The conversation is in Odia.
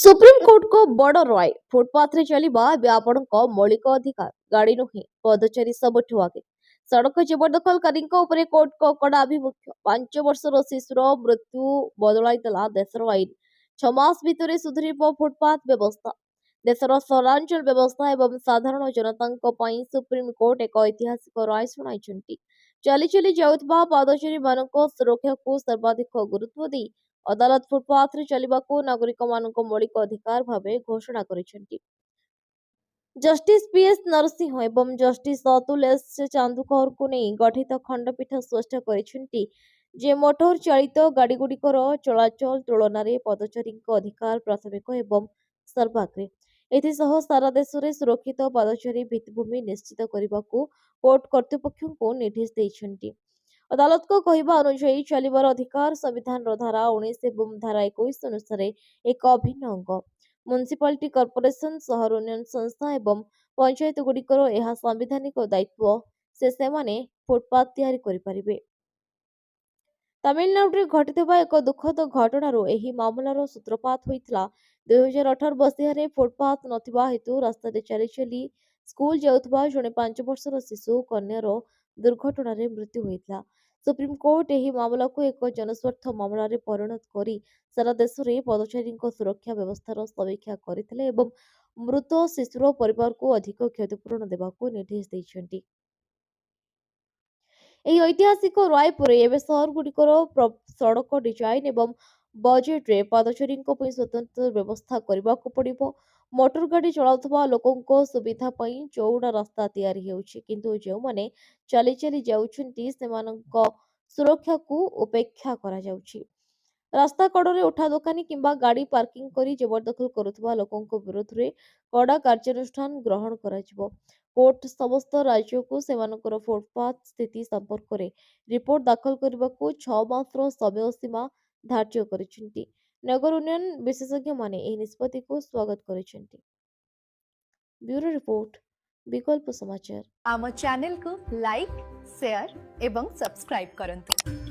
सुप्रीमकोर्ट को बड़ राय फुटपाथ रे चलिबा ଏବେ ଆପଣଙ୍କ ମୌଳିକ ଅଧିକାର ଗାଡ଼ି ନୁହେଁ ପଦଚାରୀ ସବୁଠୁ ଆଗେ ସଡ଼କ ଜବରଦଖଲକାରୀଙ୍କ ଉପରେ କୋର୍ଟଙ୍କ କଡ଼ା ଆଭିମୁଖ୍ୟ 5 ବର୍ଷର ଶିଶୁର ମୃତ୍ୟୁ ବଦଳାଇ ଦେଲା ଦେଶର ଆଇନ 6 ମାସ ଭିତରେ ସୁଧୁରିବ ଫୁଟପାଥ ବ୍ୟବସ୍ଥା ଦେଶର ସହରାଞ୍ଚଳ ବ୍ୟବସ୍ଥା ଏବଂ ସାଧାରଣ ଜନତାଙ୍କ ପାଇଁ ସୁପ୍ରିମକୋର୍ଟ ଏକ ଐତିହାସିକ ରାୟ ଶୁଣାଇଛନ୍ତି ଚାଲି ଚାଲି ଯାଉଥିବା ପାଦଚାରୀମାନଙ୍କ ସୁରକ୍ଷାକୁ ସର୍ବାଧିକ ଗୁରୁତ୍ୱ ଦେଇ ଅଦାଲତ ଫୁଟପାଥରେ ଚାଲିବାକୁ ନାଗରିକମାନଙ୍କ ମୌଳିକ ଅଧିକାର ଭାବେ ଘୋଷଣା କରିଛନ୍ତି ଜଷ୍ଟିସ ପିଏସ୍ ନରସିଂହ ଏବଂ ଜଷ୍ଟିସ ଅତୁଲ ଏସ୍ ଚାନ୍ଦୁକରଙ୍କୁ ନେଇ ଗଠିତ ଖଣ୍ଡପୀଠ ସ୍ପଷ୍ଟ କରିଛନ୍ତି ଯେ ମୋଟର ଚାଳିତ ଗାଡ଼ିଗୁଡ଼ିକର ଚଳାଚଳ ତୁଳନାରେ ପଦଚାରୀଙ୍କ ଅଧିକାର ପ୍ରାଥମିକ ଏବଂ ସର୍ବାଗ୍ରେ ଏଥିସହ ସାରା ଦେଶରେ ସୁରକ୍ଷିତ ପାଦଚାରୀ ଭିତ୍ତିଭୂମି ନିଶ୍ଚିତ କରିବାକୁ କୋର୍ଟ କର୍ତ୍ତୃପକ୍ଷଙ୍କୁ ନିର୍ଦ୍ଦେଶ ଦେଇଛନ୍ତି ଅଦାଲତଙ୍କ କହିବା ଅନୁଯାୟୀ ଚାଲିବାର ଅଧିକାର ସମ୍ବିଧାନର ଧାରା 19 ଏବଂ ଧାରା 21 ଅନୁସାରେ ଏକ ଅଭିନ୍ନ ଅଙ୍ଗ ମ୍ୟୁନିସିପାଲିଟି କର୍ପୋରେସନ ସହର ଉନ୍ନୟନ ସଂସ୍ଥା ଏବଂ ପଞ୍ଚାୟତଗୁଡ଼ିକର ଏହା ସାମ୍ବିଧାନିକ ଦାୟିତ୍ୱ ସେମାନେ ଫୁଟପାଥ ତିଆରି କରିପାରିବେ ତାମିଲନାଡୁରେ ଘଟିଥିବା ଏକ ଦୁଃଖଦ ଘଟଣାରୁ ଏହି ମାମଲାର ସୂତ୍ରପାତ ହୋଇଥିଲା 2018 ମସିହାରେ ଫୁଟପାଥ ନଥିବା ହେତୁ ରାସ୍ତାରେ ଚାଲି ଚାଲି ସ୍କୁଲ ଯାଉଥିବା ଜଣେ 5 ବର୍ଷର ଶିଶୁ କନ୍ୟାର ଦୁର୍ଘଟଣାରେ ମୃତ୍ୟୁ ହୋଇଥିଲା ସୁପ୍ରିମକୋର୍ଟ ଏହି ମାମଲାକୁ ଏକ ଜନସ୍ୱାର୍ଥ ମାମଲାରେ ପରିଣତ କରି ସାରା ଦେଶରେ ପଦଚାରୀଙ୍କ ସୁରକ୍ଷା ବ୍ୟବସ୍ଥାର ସମୀକ୍ଷା କରିଥିଲେ ଏବଂ ମୃତ ଶିଶୁର ପରିବାରକୁ ଅଧିକ କ୍ଷତିପୂରଣ ଦେବାକୁ ନିର୍ଦ୍ଦେଶ ଦେଇଛନ୍ତି ଏହି ଐତିହାସିକ ରାୟ ପରେ ଏବେ ସହରଗୁଡ଼ିକର ସଡ଼କ ଡିଜାଇନ ଏବଂ ବଜେଟରେ ପାଦଚାରୀଙ୍କ ପାଇଁ ସ୍ୱତନ୍ତ୍ର ବ୍ୟବସ୍ଥା କରିବାକୁ ପଡ଼ିବ ମୋଟର ଗାଡ଼ି ଚଳାଉଥିବା ଲୋକଙ୍କ ସୁବିଧା ପାଇଁ ଚଉଡ଼ା ରାସ୍ତା ତିଆରି ହେଉଛି କିନ୍ତୁ ଯେଉଁମାନେ ଚାଲି ଚାଲି ଯାଉଛନ୍ତି ସେମାନଙ୍କ ସୁରକ୍ଷାକୁ ଉପେକ୍ଷା କରାଯାଉଛି ରାସ୍ତା କଡ଼ରେ ଉଠା ଦୋକାନୀ କିମ୍ବା ଗାଡ଼ି ପାର୍କିଂ କରି ଜବରଦଖଲ କରୁଥିବା ଲୋକଙ୍କ ବିରୋଧରେ କଡ଼ା କାର୍ଯ୍ୟାନୁଷ୍ଠାନ ଗ୍ରହଣ କରାଯିବ କୋର୍ଟ ସମସ୍ତ ରାଜ୍ୟକୁ ସେମାନଙ୍କର ଫୁଟପାଥ ସ୍ଥିତି ସମ୍ପର୍କରେ ରିପୋର୍ଟ ଦାଖଲ କରିବାକୁ 6 ମାସର ସମୟସୀମା ଧାର୍ଯ୍ୟ କରିଛନ୍ତି ନଗର ଉନ୍ନୟନ ବିଶେଷଜ୍ଞମାନେ ଏହି ନିଷ୍ପତ୍ତିକୁ ସ୍ୱାଗତ କରିଛନ୍ତି ବ୍ୟୁରୋ ରିପୋର୍ଟ ବିକଳ୍ପ ସମାଚାର ଆମ ଚ୍ୟାନେଲକୁ ଲାଇକ୍, ସେୟାର ଏବଂ ସବସ୍କ୍ରାଇब କରନ୍ତୁ।